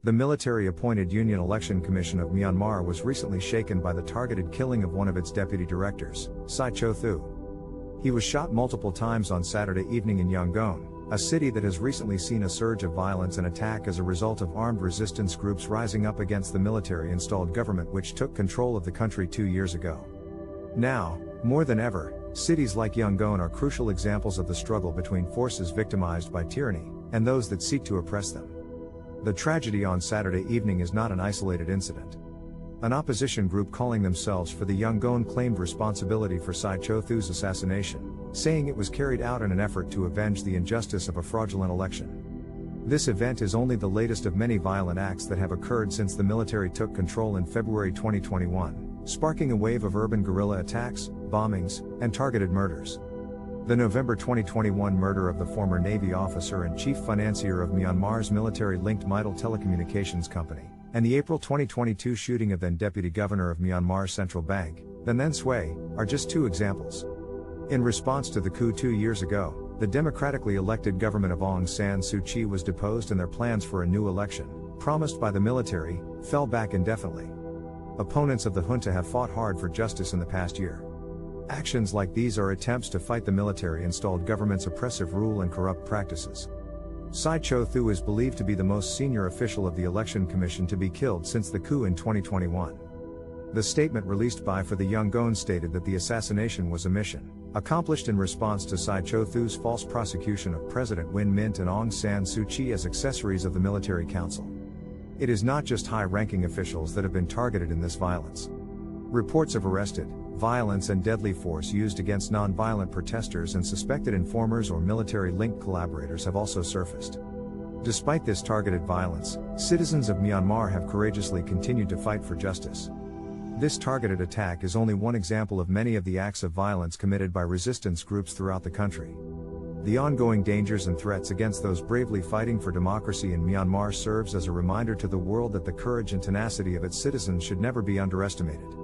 The military-appointed Union Election Commission of Myanmar was recently shaken by the targeted killing of one of its deputy directors, Sai Cho Thu. He was shot multiple times on Saturday evening in Yangon, a city that has recently seen a surge of violence and attack as a result of armed resistance groups rising up against the military-installed government which took control of the country 2 years ago. Now, more than ever, cities like Yangon are crucial examples of the struggle between forces victimized by tyranny, and those that seek to oppress them. The tragedy on Saturday evening is not an isolated incident. An opposition group calling themselves For the Yangon claimed responsibility for Sai Cho Thu's assassination, saying it was carried out in an effort to avenge the injustice of a fraudulent election. This event is only the latest of many violent acts that have occurred since the military took control in February 2021, sparking a wave of urban guerrilla attacks, bombings, and targeted murders. The November 2021 murder of the former Navy officer and chief financier of Myanmar's military-linked Midal Telecommunications Company, and the April 2022 shooting of then-Deputy Governor of Myanmar's Central Bank, Then Sui, are just two examples. In response to the coup 2 years ago, the democratically elected government of Aung San Suu Kyi was deposed and their plans for a new election, promised by the military, fell back indefinitely. Opponents of the junta have fought hard for justice in the past year. Actions like these are attempts to fight the military-installed government's oppressive rule and corrupt practices. Sai Cho Thu is believed to be the most senior official of the Election Commission to be killed since the coup in 2021. The statement released by For the Yangon stated that the assassination was a mission, accomplished in response to Sai Cho Thu's false prosecution of President Win Myint and Aung San Suu Kyi as accessories of the military council. It is not just high-ranking officials that have been targeted in this violence. Reports of arrested, violence and deadly force used against non-violent protesters and suspected informers or military-linked collaborators have also surfaced. Despite this targeted violence, citizens of Myanmar have courageously continued to fight for justice. This targeted attack is only one example of many of the acts of violence committed by resistance groups throughout the country. The ongoing dangers and threats against those bravely fighting for democracy in Myanmar serves as a reminder to the world that the courage and tenacity of its citizens should never be underestimated.